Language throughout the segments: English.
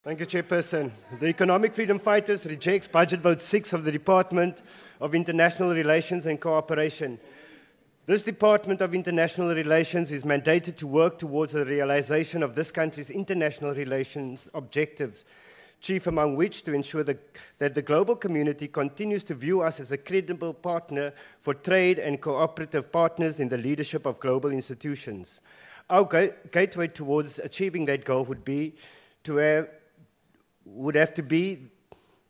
Thank you, Chairperson. The Economic Freedom Fighters rejects Budget Vote 6 of the Department of International Relations and Cooperation. This Department of International Relations is mandated to work towards the realization of this country's international relations objectives, chief among which to ensure that the global community continues to view us as a credible partner for trade and cooperative partners in the leadership of global institutions. Our gateway towards achieving that goal would have to be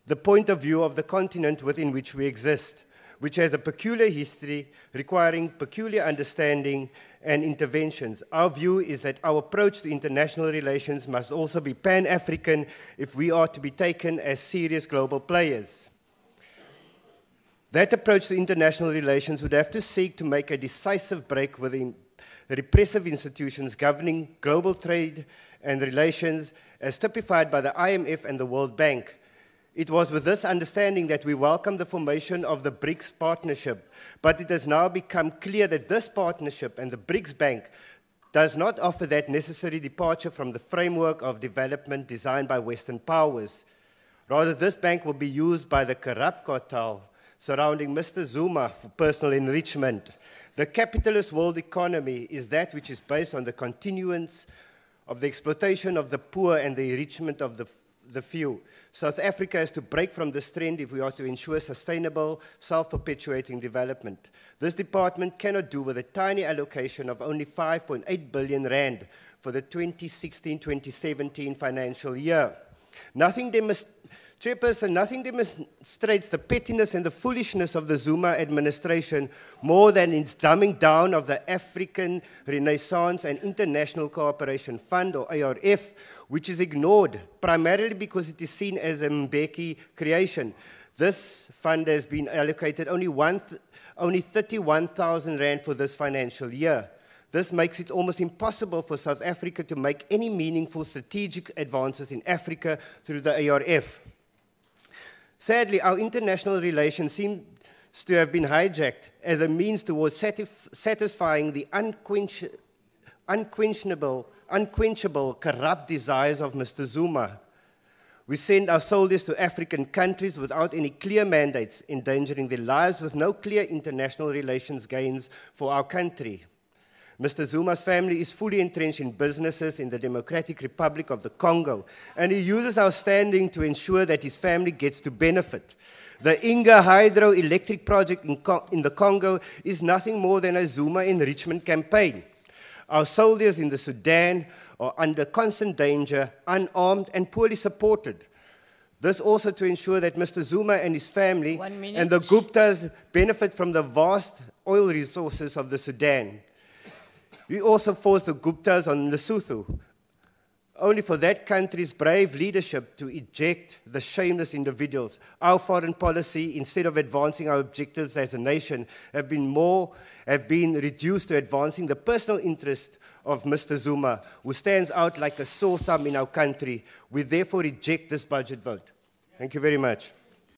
the point of view of the continent within which we exist, which has a peculiar history requiring peculiar understanding and interventions. Our view is that our approach to international relations must also be pan-African if we are to be taken as serious global players. That approach to international relations would have to seek to make a decisive break with the repressive institutions governing global trade and relations as typified by the IMF and the World Bank. It was with this understanding that we welcomed the formation of the BRICS partnership, but it has now become clear that this partnership and the BRICS Bank does not offer that necessary departure from the framework of development designed by Western powers. Rather, this bank will be used by the corrupt cartel surrounding Mr. Zuma for personal enrichment. The capitalist world economy is that which is based on the continuance of the exploitation of the poor and the enrichment of the few. South Africa has to break from this trend if we are to ensure sustainable, self-perpetuating development. This department cannot do with a tiny allocation of only 5.8 billion rand for the 2016-2017 financial year. Chairperson, nothing demonstrates the pettiness and the foolishness of the Zuma administration more than its dumbing down of the African Renaissance and International Cooperation Fund, or ARF, which is ignored primarily because it is seen as a Mbeki creation. This fund has been allocated only 31,000 rand for this financial year. This makes it almost impossible for South Africa to make any meaningful strategic advances in Africa through the ARF. Sadly, our international relations seem to have been hijacked as a means towards satisfying the unquenchable, corrupt desires of Mr. Zuma. We send our soldiers to African countries without any clear mandates, endangering their lives with no clear international relations gains for our country. Mr. Zuma's family is fully entrenched in businesses in the Democratic Republic of the Congo, and he uses our standing to ensure that his family gets to benefit. The Inga hydroelectric project in the Congo is nothing more than a Zuma enrichment campaign. Our soldiers in the Sudan are under constant danger, unarmed and poorly supported. This also to ensure that Mr. Zuma and his family and the Guptas benefit from the vast oil resources of the Sudan. We also forced the Guptas on Lesotho, only for that country's brave leadership to eject the shameless individuals. Our foreign policy, instead of advancing our objectives as a nation, have been reduced to advancing the personal interest of Mr. Zuma, who stands out like a sore thumb in our country. We therefore reject this budget vote. Thank you very much.